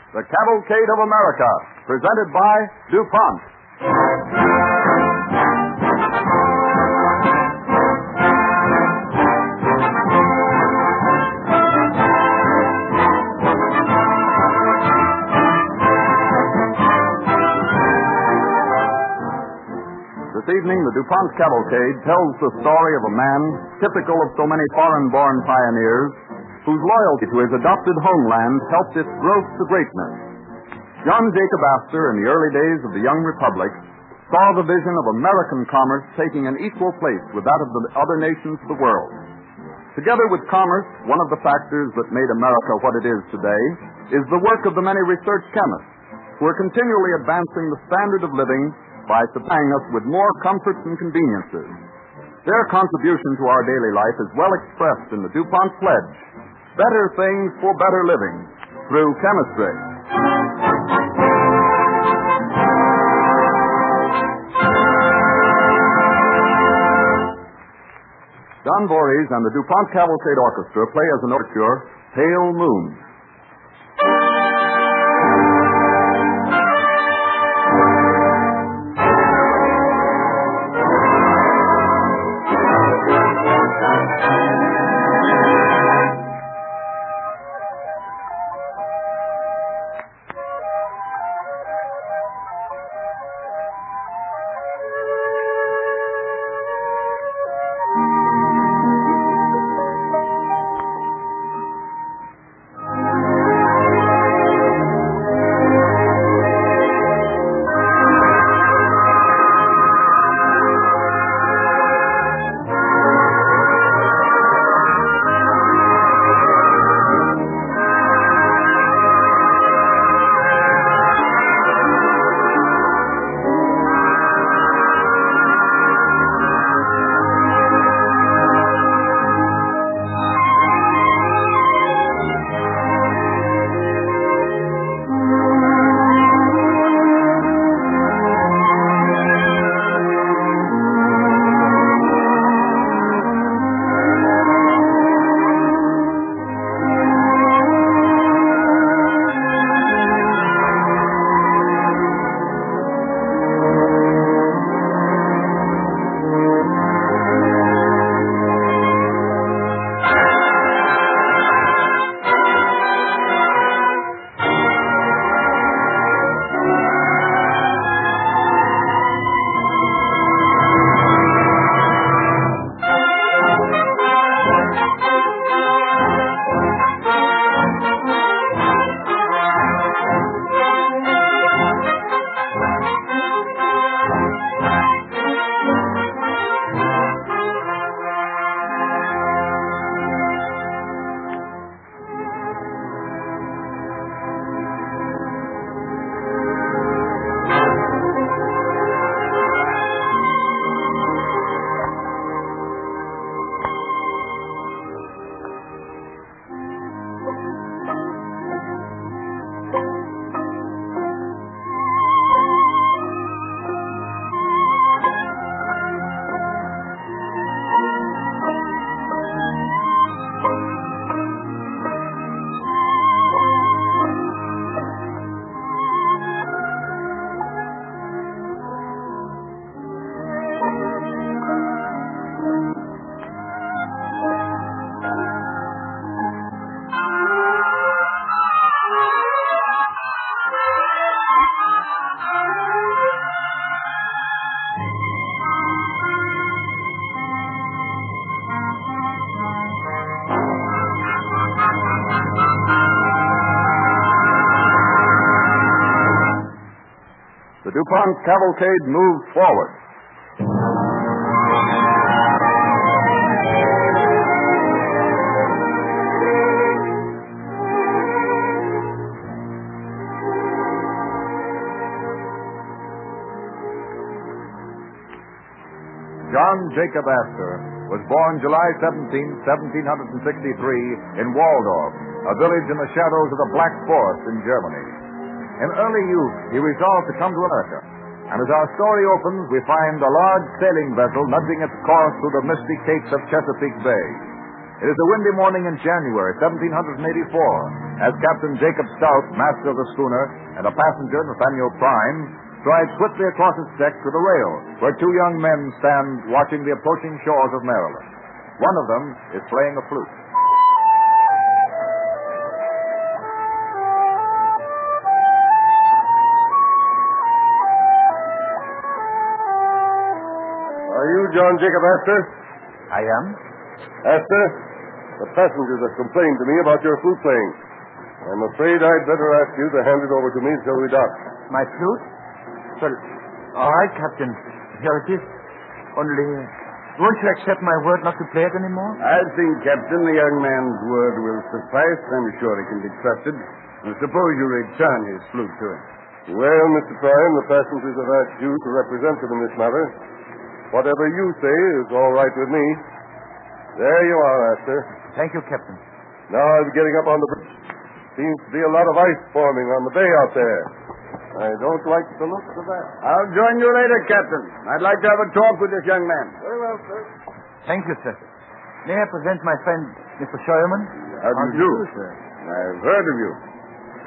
The Cavalcade of America, presented by DuPont. This evening, the DuPont Cavalcade tells the story of a man typical of so many foreign-born pioneers whose loyalty to his adopted homeland helped its growth to greatness. John Jacob Astor, in the early days of the young republic, saw the vision of American commerce taking an equal place with that of the other nations of the world. Together with commerce, one of the factors that made America what it is today is the work of the many research chemists who are continually advancing the standard of living by supplying us with more comforts and conveniences. Their contribution to our daily life is well expressed in the DuPont pledge: better things for better living through chemistry. Don Voorhees and the DuPont Cavalcade Orchestra play as an overture, Pale Moon. The DuPont Cavalcade moved forward. John Jacob Astor was born July 17, 1763, in Waldorf, a village in the shadows of the Black Forest in Germany. In early youth, he resolved to come to America. And as our story opens, we find a large sailing vessel nudging its course through the misty capes of Chesapeake Bay. It is a windy morning in January, 1784, as Captain Jacob Stout, master of the schooner, and a passenger, Nathaniel Prime, stride swiftly across its deck to the rail, where two young men stand watching the approaching shores of Maryland. One of them is playing a flute. Are you John Jacob Astor? I am? Astor, the passengers have complained to me about your flute playing. I'm afraid I'd better ask you to hand it over to me until we dock. My flute? Well, all right, Captain. Here it is. Only, won't you accept my word not to play it anymore? I think, Captain, the young man's word will suffice. I'm sure he can be trusted. And suppose you return his flute to him. Well, Mr. Prime, the passengers have asked you to represent them in this matter. Whatever you say is all right with me. There you are, Astor. Thank you, Captain. Now I'm getting up on the bridge. Seems to be a lot of ice forming on the bay out there. I don't like the looks of that. I'll join you later, Captain. I'd like to have a talk with this young man. Very well, sir. Thank you, sir. May I present my friend, Mr. Sherman? How do you do, sir? I've heard of you.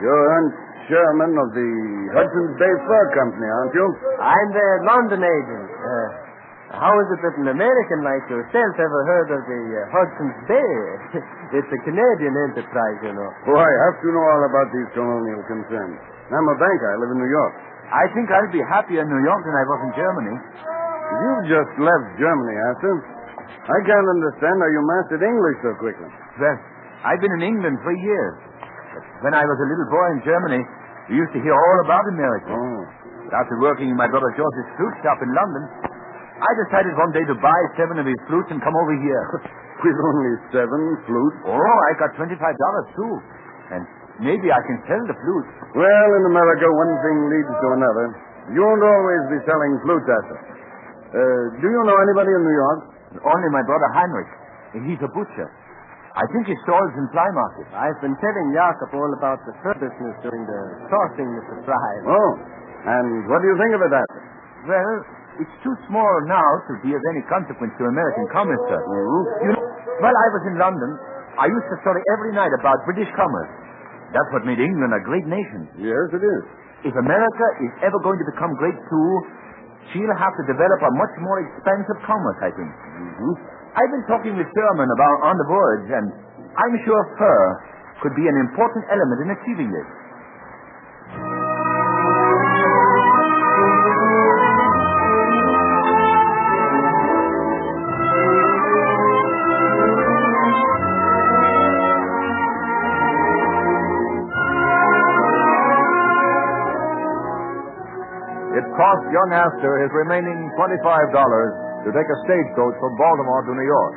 You're Ernst Sherman of the Hudson's Bay Fur Company, aren't you? I'm their London agent. How is it that an American like yourself ever heard of the Hudson's Bay? It's a Canadian enterprise, you know. Oh, I have to know all about these colonial concerns. I'm a banker. I live in New York. I think I'll be happier in New York than I was in Germany. You've just left Germany, Astor. I can't understand how you mastered English so quickly. Well, I've been in England 3 years. But when I was a little boy in Germany, we used to hear all about America. Oh. But after working in my brother George's flute shop in London, I decided one day to buy 7 of his flutes and come over here. With only 7 flutes? Oh, I got $25 too. And maybe I can sell the flute. Well, in America, one thing leads to another. You won't always be selling flutes, Astor. Do you know anybody in New York? Only my brother Heinrich. He's a butcher. I think he stores in Plymouth. I've been telling Jakob all about the fur business during the sourcing, Mr. Prime. Oh, and what do you think of it, Astor? Well, it's too small now to be of any consequence to American commerce, sir. Mm-hmm. You know, while I was in London, I used to study every night about British commerce. That's what made England a great nation. Yes, it is. If America is ever going to become great too, she'll have to develop a much more expansive commerce, I think. Mm-hmm. I've been talking with Sherman on the voyage, and I'm sure fur could be an important element in achieving this. It cost young Astor his remaining $25 to take a stagecoach from Baltimore to New York,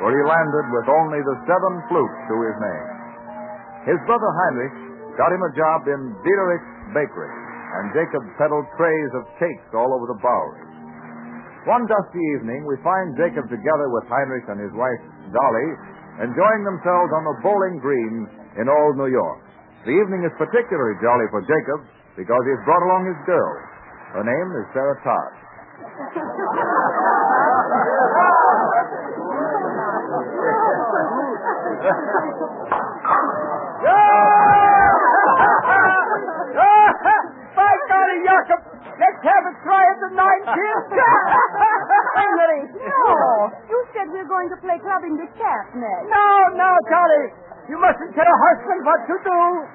where he landed with only the 7 flutes to his name. His brother Heinrich got him a job in Diederik's bakery, and Jacob peddled trays of cakes all over the Bowery. One dusty evening, we find Jacob together with Heinrich and his wife, Dolly, enjoying themselves on the bowling green in Old New York. The evening is particularly jolly for Jacob because he's brought along his girl. Her name is Sarah Todd. By golly, Jakob, let's have a try at the 19th. Henry, no. You said we were going to play clubbing the cat next. No, Charlie. You mustn't tell a husband what to do.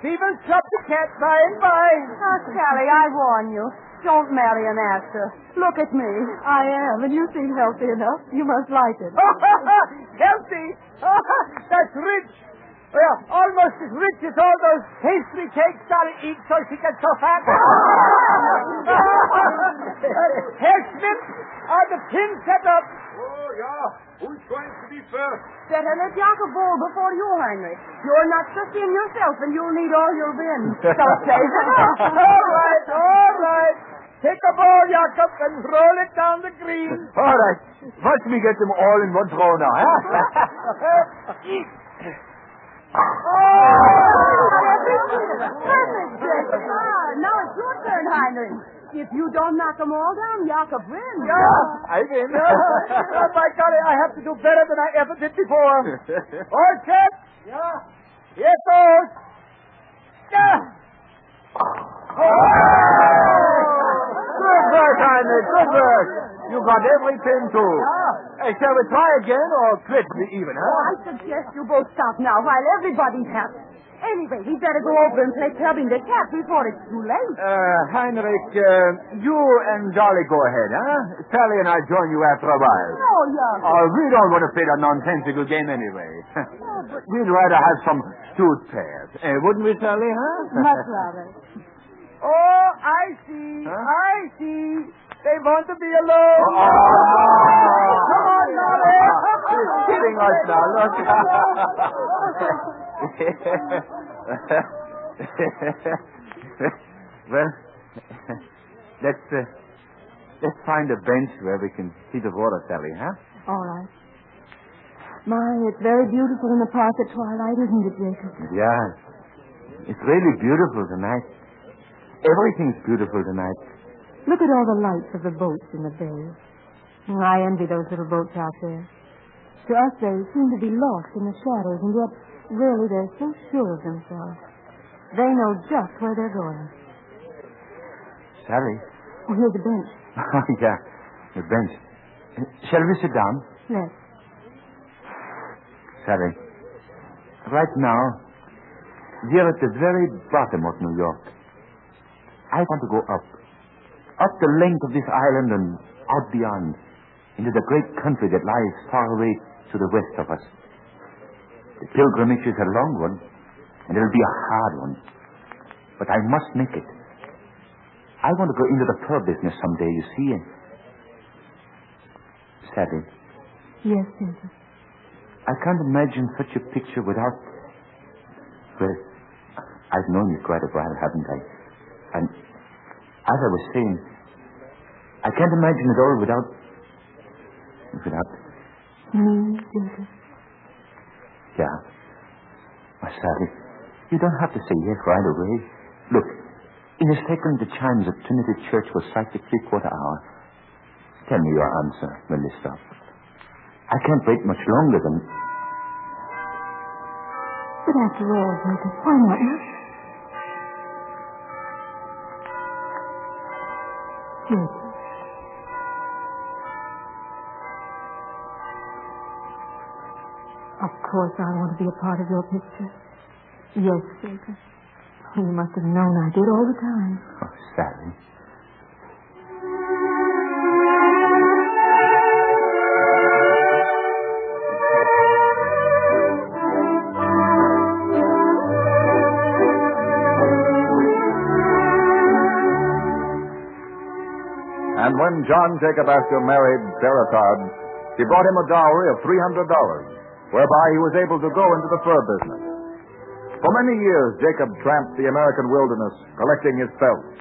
He will chop the cat by and by. Oh, Sally, I warn you. Don't marry an Astor. Look at me. I am, and you seem healthy enough. You must like it. Healthy? That's rich. Well, almost as rich as all those pastry cakes Sally eats so she gets so fat. Herr Schmidt, are the pins set up? Oh, yeah. Who's going to be first? Better let Jakob bowl before you, Heinrich. You're not so thin yourself, and you'll need all your wind. So save it up. All right. Take a ball, Jakob, and roll it down the green. All right. Watch me get them all in one throw now, huh? Perfect, Jacob. Now it's your turn, Heinrich. If you don't knock them all down, Jakob wins. Yeah, I win. By golly, I have to do better than I ever did before. All set? Yeah. Here goes. Yeah. Good work, Heinrich. Good work. You got every pin, too. Shall we try again or quit the even, huh? I suggest you both stop now while everybody's happy. Anyway, we better go over and play clubbing the cat before it's too late. Heinrich, you and Jolly go ahead, huh? Sally and I join you after a while. No, Jakob. We don't want to play that nonsensical game anyway. We'd rather have some stewed pears. Wouldn't we, Sally, huh? Much rather. Oh, I see. Huh? I see. They want to be alone. Oh, come on, Jolly. He's kidding us now, look. Well, let's find a bench where we can see the water, Sally, huh? All right. My, it's very beautiful in the park at twilight, isn't it, Jacob? Yeah. It's really beautiful tonight. Everything's beautiful tonight. Look at all the lights of the boats in the bay. I envy those little boats out there. To us, they seem to be lost in the shadows, and yet, really, they're so sure of themselves. They know just where they're going. Sally? Oh, here's the bench. Yeah, the bench. Shall we sit down? Yes. Sally, right now, we're at the very bottom of New York. I want to go up the length of this island and out beyond, into the great country that lies far away to the west of us. The pilgrimage is a long one, and it'll be a hard one. But I must make it. I want to go into the fur business someday, you see. Sally. Yes, Jacob. I can't imagine such a picture without... Well, I've known you quite a while, haven't I? And as I was saying, I can't imagine it all without... Me, Jacob? Yeah. Sally, you don't have to say yes right away. Look, in a second the chimes of Trinity Church will strike the 3/4 hour. Tell me your answer when they stop. I can't wait much longer than... But after all, Jacob, why not? Jacob. Of course I want to be a part of your picture. Yes, Jacob. You must have known I did all the time. Oh, Sally. And when John Jacob Astor married Sarah Todd, she brought him a dowry of $300, whereby he was able to go into the fur business. For many years, Jacob tramped the American wilderness, collecting his pelts.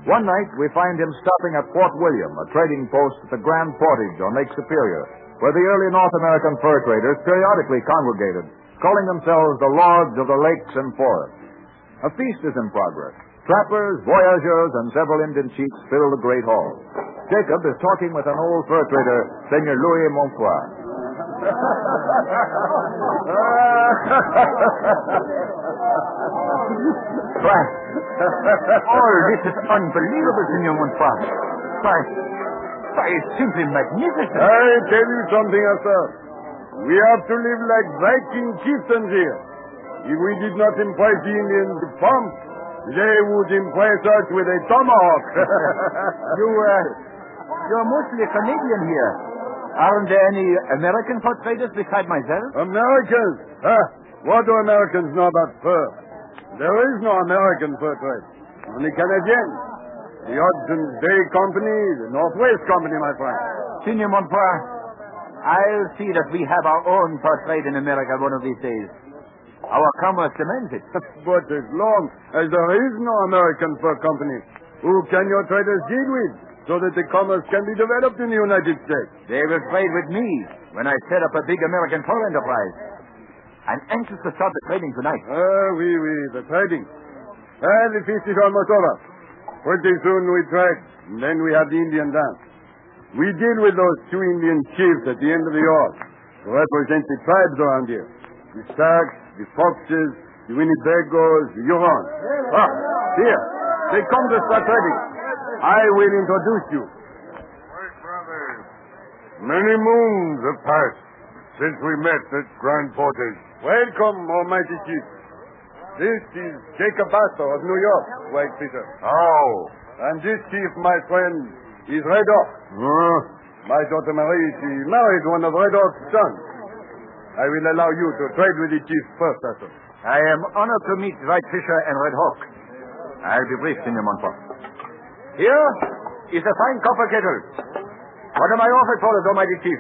One night, we find him stopping at Fort William, a trading post at the Grand Portage on Lake Superior, where the early North American fur traders periodically congregated, calling themselves the Lords of the Lakes and Forests. A feast is in progress. Trappers, voyageurs, and several Indian chiefs fill the great hall. Jacob is talking with an old fur trader, Senor Louis Montfoy. Why, all this is unbelievable, Senor Montfoy. Why, it's simply magnificent. I tell you something, Astor. We have to live like Viking chieftains here. If we did not impress the Indians with pump, they would impress us with a tomahawk. You're mostly Canadian here. Aren't there any American fur traders beside myself? Americans? Huh? What do Americans know about fur? There is no American fur trade. Only Canadian. The Hudson's Bay Company, the Northwest Company, my friend. Senor Montfoy, I'll see that we have our own fur trade in America one of these days. Our commerce demands it. But as long as there is no American fur company, who can your traders deal with so that the commerce can be developed in the United States? They will trade with me when I set up a big American fur enterprise. I'm anxious to start the trading tonight. Oui, the trading. The feast is almost over. Pretty soon we trade, and then we have the Indian dance. We deal with those two Indian chiefs at the end of the yard to represent the tribes around here. The Sacs, the Foxes, the Winnebagos, the Hurons. Ah, here. They come to start trading. I will introduce you. My brothers, many moons have passed since we met at Grand Portage. Welcome, Almighty Chief. This is Jacob Astor of New York, Whitefisher. How? And this chief, my friend, is Red Hawk. My daughter Marie, she married one of Red Hawk's sons. I will allow you to trade with the chief first, Astor. I am honored to meet Whitefisher and Red Hawk. I'll be brief, Senor Montfort. Here is a fine copper kettle. What am I offered for it, Almighty Chief?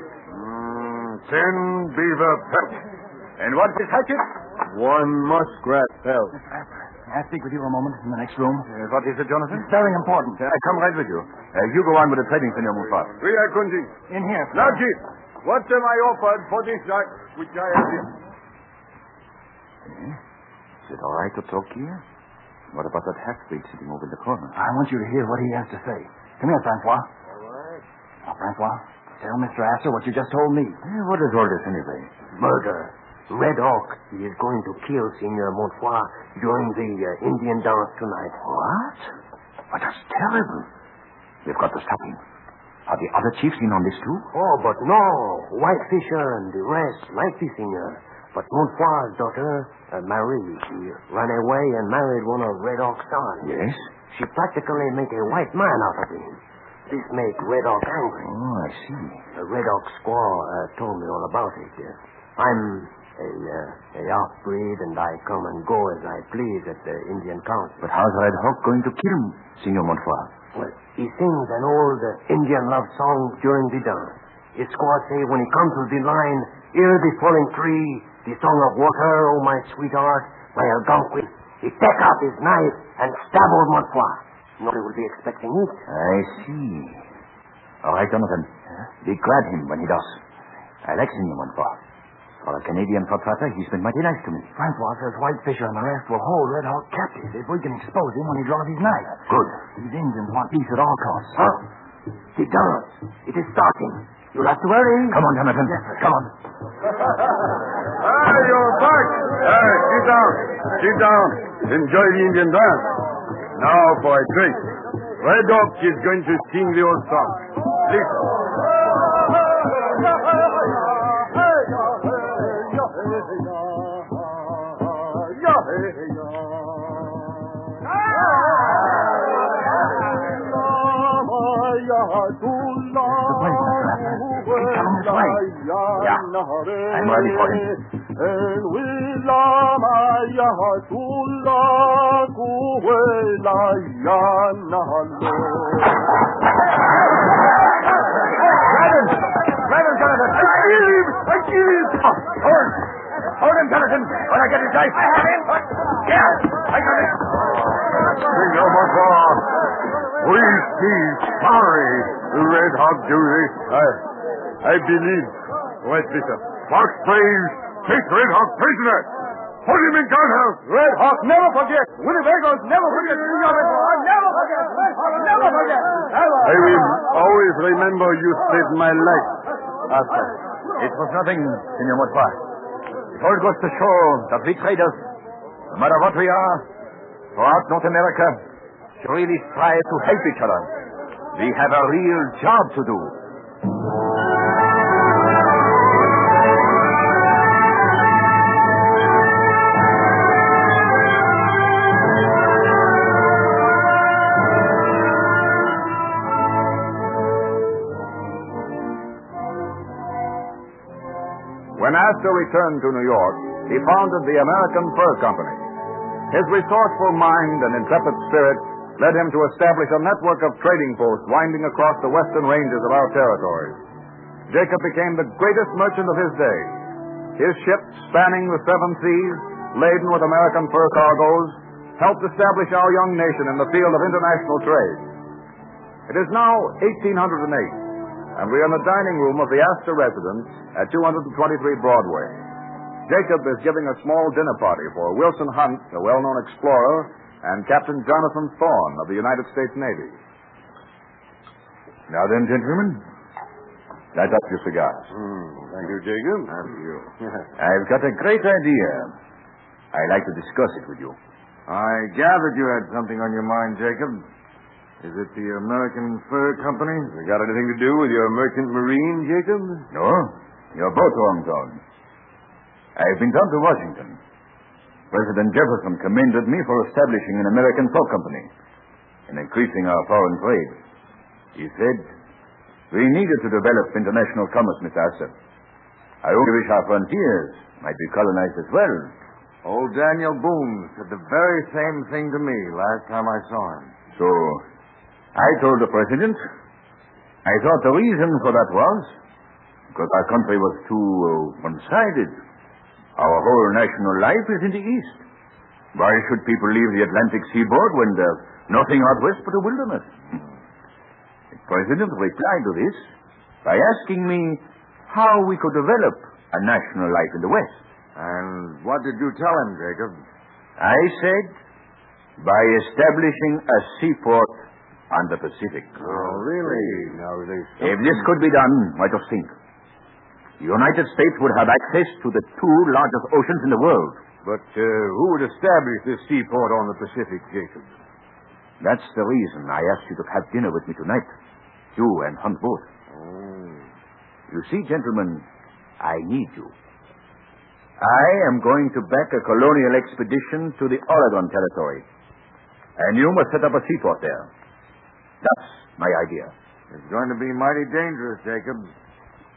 10 beaver pelts. And what is hatchet? 1 muskrat pelt. May I speak with you a moment in the next room? What is it, Jonathan? It's very important. I come right with you. You go on with the trading, Senor Montfort. We are Kunji. In here. Now, Chief, what am I offered for this night which I have here? Is it all right to talk here? What about that half-breed sitting over in the corner? I want you to hear what he has to say. Come here, Francois. All right. Now, Francois, tell Mr. Astor what you just told me. What is all this anyway? Murder. Red Hawk. He is going to kill Senor Montfort during the Indian dance tonight. What? But that's terrible. We've got to stop him. Are the other chiefs in on this too? Oh, but no. Whitefisher and the rest like the singer. But Montfort's daughter, Marie, she ran away and married one of Red Hawk's sons. Yes? She practically made a white man out of him. This made Red Hawk angry. Oh, I see. Red Hawk squaw told me all about it. I'm a half-breed, and I come and go as I please at the Indian council. But how's Red Hawk going to kill him, Senor Montfort? Well, he sings an old Indian love song during the dance. His squaw say when he comes to the line, hear the falling tree, the song of water, oh my sweetheart, my Algonquin. He take out his knife and stab old Montfort. Nobody will be expecting it. I see. All right, Jonathan. Be glad him when he does. I like Senor Montfort. For a Canadian proprietor, he's been mighty nice to me. Francois says Whitefisher and the rest will hold Red Hawk captive if we can expose him when he draws his knife. Good. These Indians want peace at all costs. Huh? The dance. It is starting. You'll have to hurry. Come on, Jonathan. Yes, sir. Come on. Hey, you're back. Hey, sit down. Sit down. Enjoy the Indian dance. Now for a drink. Red Hawk is going to sing the old song. Listen. Yeah, I'm ready for him. Raven, Jonathan! I kill him! Hold him, Jonathan! When I get his knife, I have him! Yeah, I got it! Senor Montfort, we see sorry Red Hawk do this. I believe. Whitefisher. Fox, please, take Red Hawk prisoner. Put him in guardhouse. Red Hawk, never forget. Winnebagos, never forget. Never forget. Red Hawk, never forget. I will always remember you saved my life, Astor. It was nothing, Senor Montfort. It all goes to show that we traders, no matter what we are, throughout North America, should really strive to help each other. We have a real job to do. When Astor returned to New York, he founded the American Fur Company. His resourceful mind and intrepid spirit led him to establish a network of trading posts winding across the western ranges of our territories. Jacob became the greatest merchant of his day. His ships, spanning the 7 seas, laden with American fur cargoes, helped establish our young nation in the field of international trade. It is now 1808. And we are in the dining room of the Astor residence at 223 Broadway. Jacob is giving a small dinner party for Wilson Hunt, a well-known explorer, and Captain Jonathan Thorne of the United States Navy. Now then, gentlemen, light up your cigars. Thank you, Jacob. Thank you. I've got a great idea. I'd like to discuss it with you. I gathered you had something on your mind, Jacob. Is it the American Fur Company? Has it got anything to do with your merchant marine, Jacob? No, you're both wrong, Thorne. I've been down to Washington. President Jefferson commended me for establishing an American fur company and increasing our foreign trade. He said, we needed to develop international commerce, Mr. Astor. I only wish our frontiers might be colonized as well. Old Daniel Boone said the very same thing to me last time I saw him. So, I told the president, I thought the reason for that was because our country was too one-sided. Our whole national life is in the East. Why should people leave the Atlantic seaboard when there's nothing out west but a wilderness? The president replied to this by asking me how we could develop a national life in the West. And what did you tell him, Jacob? I said, by establishing a seaport on the Pacific. Oh, really? Now, If this could be done, what do you think? The United States would have access to the two largest oceans in the world. But who would establish this seaport on the Pacific, Jacob? That's the reason I asked you to have dinner with me tonight. You and Hunt both. You see, gentlemen, I need you. I am going to back a colonial expedition to the Oregon Territory. And you must set up a seaport there. That's my idea. It's going to be mighty dangerous, Jacob.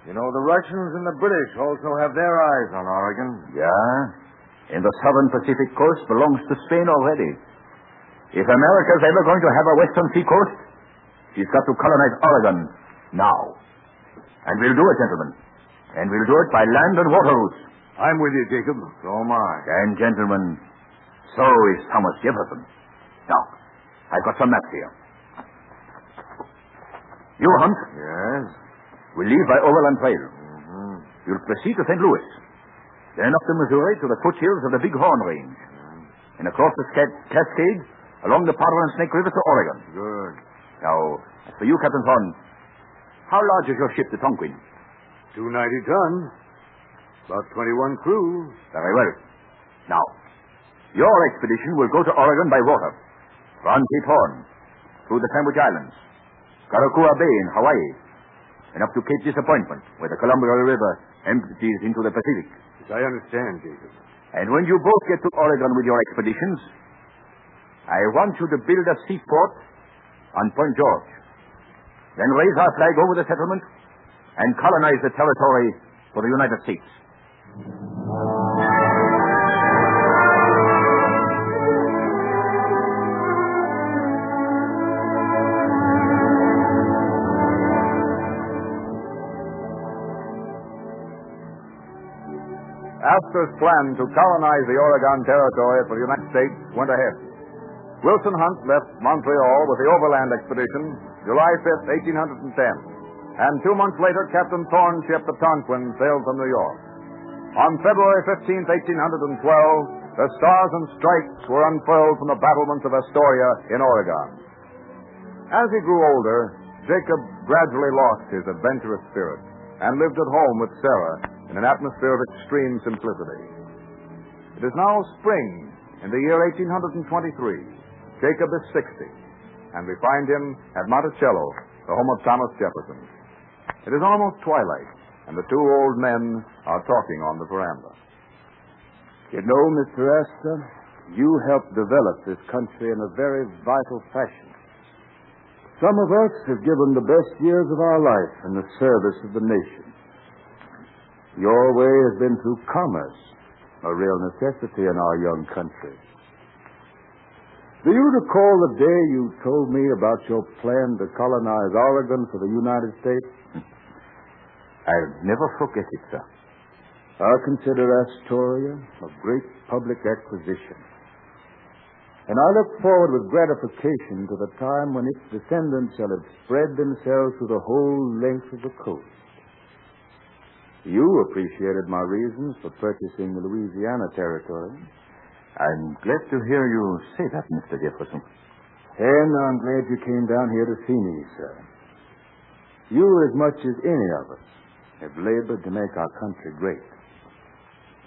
You know, the Russians and the British also have their eyes on Oregon. Yeah? And the southern Pacific coast belongs to Spain already. If America's ever going to have a western sea coast, she's got to colonize Oregon now. And we'll do it, gentlemen. And we'll do it by land and water routes. I'm with you, Jacob. So am I. And, gentlemen, so is Thomas Jefferson. Now, I've got some maps here. You, Hunt? Yes? We'll leave by overland trail. You'll proceed to St. Louis. Then up the Missouri to the foothills of the Big Horn Range. And across the Cascade, along the Powder and Snake River to Oregon. Good. Now, as for you, Captain Thorne, how large is your ship, the Tonquin? 290 tons. About 21 crew. Very well. Now, your expedition will go to Oregon by water. Round Cape Horn, through the Sandwich Islands, Karakura Bay in Hawaii, and up to Cape Disappointment, where the Columbia River empties into the Pacific. Yes, I understand, Jacob. And when you both get to Oregon with your expeditions, I want you to build a seaport on Point George. Then raise our flag over the settlement and colonize the territory for the United States. Astor's plan to colonize the Oregon Territory for the United States went ahead. Wilson Hunt left Montreal with the Overland Expedition July 5th, 1810. And 2 months later, Captain Thorne's ship, the Tonquin, sailed from New York. On February 15th, 1812, the Stars and Stripes were unfurled from the battlements of Astoria in Oregon. As he grew older, Jacob gradually lost his adventurous spirit and lived at home with Sarah in an atmosphere of extreme simplicity. It is now spring in the year 1823. Jacob is 60, and we find him at Monticello, the home of Thomas Jefferson. It is almost twilight, and the two old men are talking on the veranda. You know, Mr. Astor, you helped develop this country in a very vital fashion. Some of us have given the best years of our life in the service of the nation. Your way has been through commerce, a real necessity in our young country. Do you recall the day you told me about your plan to colonize Oregon for the United States? I'll never forget it, sir. I consider Astoria a great public acquisition. And I look forward with gratification to the time when its descendants shall have spread themselves through the whole length of the coast. You appreciated my reasons for purchasing the Louisiana Territory, I'm glad to hear you say that, Mr. Jefferson. And I'm glad you came down here to see me, sir. You, as much as any of us, have labored to make our country great.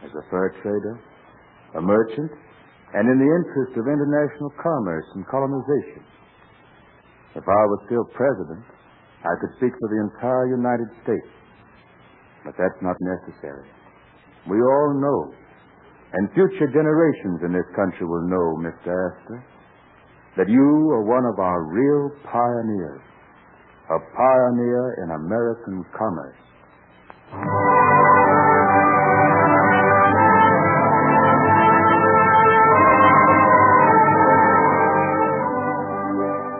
As a fur trader, a merchant, and in the interest of international commerce and colonization. If I was still president, I could speak for the entire United States. But that's not necessary. We all know, and future generations in this country will know, Mr. Astor, that you are one of our real pioneers, a pioneer in American commerce.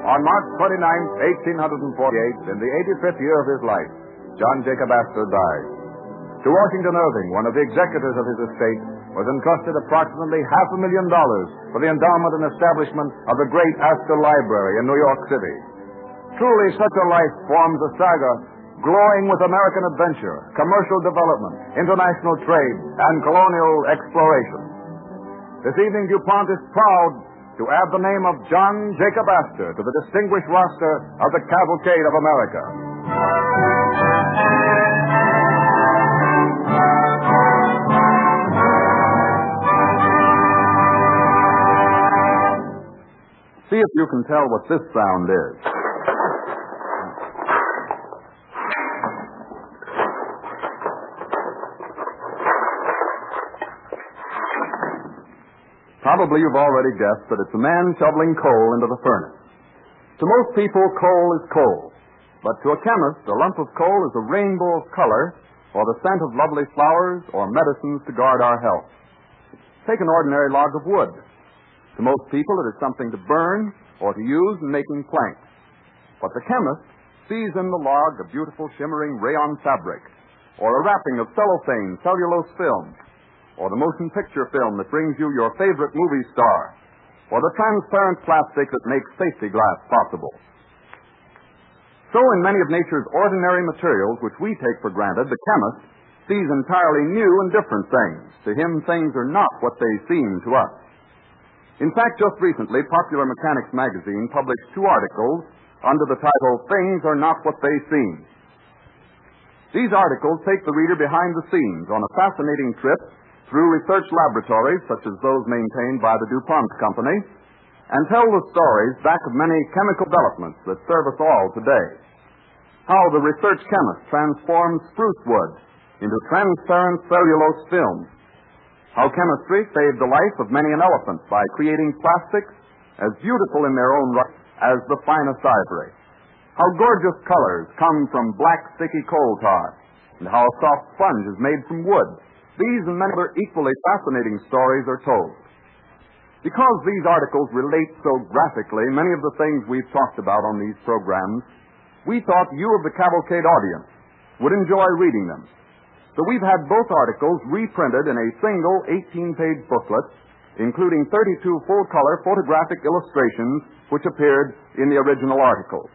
On March 29, 1848, in the 85th year of his life, John Jacob Astor died. To Washington Irving, one of the executors of his estate, was entrusted approximately $500,000 for the endowment and establishment of the great Astor Library in New York City. Truly, such a life forms a saga glowing with American adventure, commercial development, international trade, and colonial exploration. This evening, DuPont is proud to add the name of John Jacob Astor to the distinguished roster of the Cavalcade of America. See if you can tell what this sound is. Probably you've already guessed that it's a man shoveling coal into the furnace. To most people, coal is coal. But to a chemist, a lump of coal is a rainbow of color, or the scent of lovely flowers, or medicines to guard our health. Take an ordinary log of wood. To most people, it is something to burn or to use in making planks. But the chemist sees in the log a beautiful shimmering rayon fabric, or a wrapping of cellophane, cellulose film, or the motion picture film that brings you your favorite movie star, or the transparent plastic that makes safety glass possible. So in many of nature's ordinary materials which we take for granted, the chemist sees entirely new and different things. To him, things are not what they seem to us. In fact, just recently, Popular Mechanics magazine published 2 articles under the title, Things Are Not What They Seem. These articles take the reader behind the scenes on a fascinating trip through research laboratories such as those maintained by the DuPont Company, and tell the stories back of many chemical developments that serve us all today. How the research chemist transforms spruce wood into transparent cellulose film. How chemistry saved the life of many an elephant by creating plastics as beautiful in their own right as the finest ivory. How gorgeous colors come from black sticky coal tar, and how a soft sponge is made from wood. These and many other equally fascinating stories are told. Because these articles relate so graphically many of the things we've talked about on these programs, we thought you of the Cavalcade audience would enjoy reading them. So we've had both articles reprinted in a single 18-page booklet, including 32 full-color photographic illustrations which appeared in the original articles.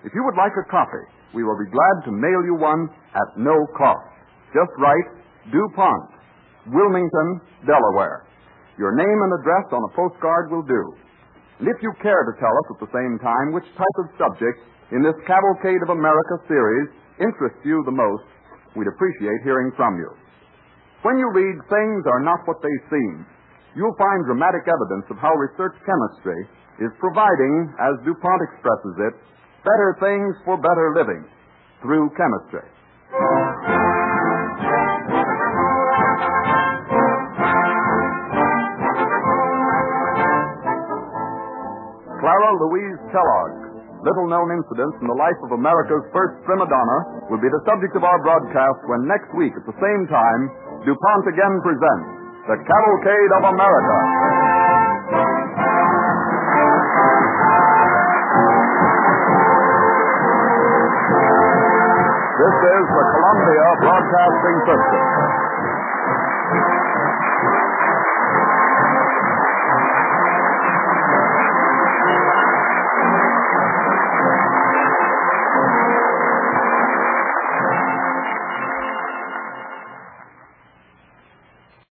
If you would like a copy, we will be glad to mail you one at no cost. Just write DuPont, Wilmington, Delaware. Your name and address on a postcard will do. And if you care to tell us at the same time which type of subject in this Cavalcade of America series interests you the most, we'd appreciate hearing from you. When you read Things Are Not What They Seem, you'll find dramatic evidence of how research chemistry is providing, as DuPont expresses it, better things for better living through chemistry. Clara Louise Kellogg, little-known incidents in the life of America's first prima donna, will be the subject of our broadcast when next week at the same time, DuPont again presents the Cavalcade of America. This is the Columbia Broadcasting System.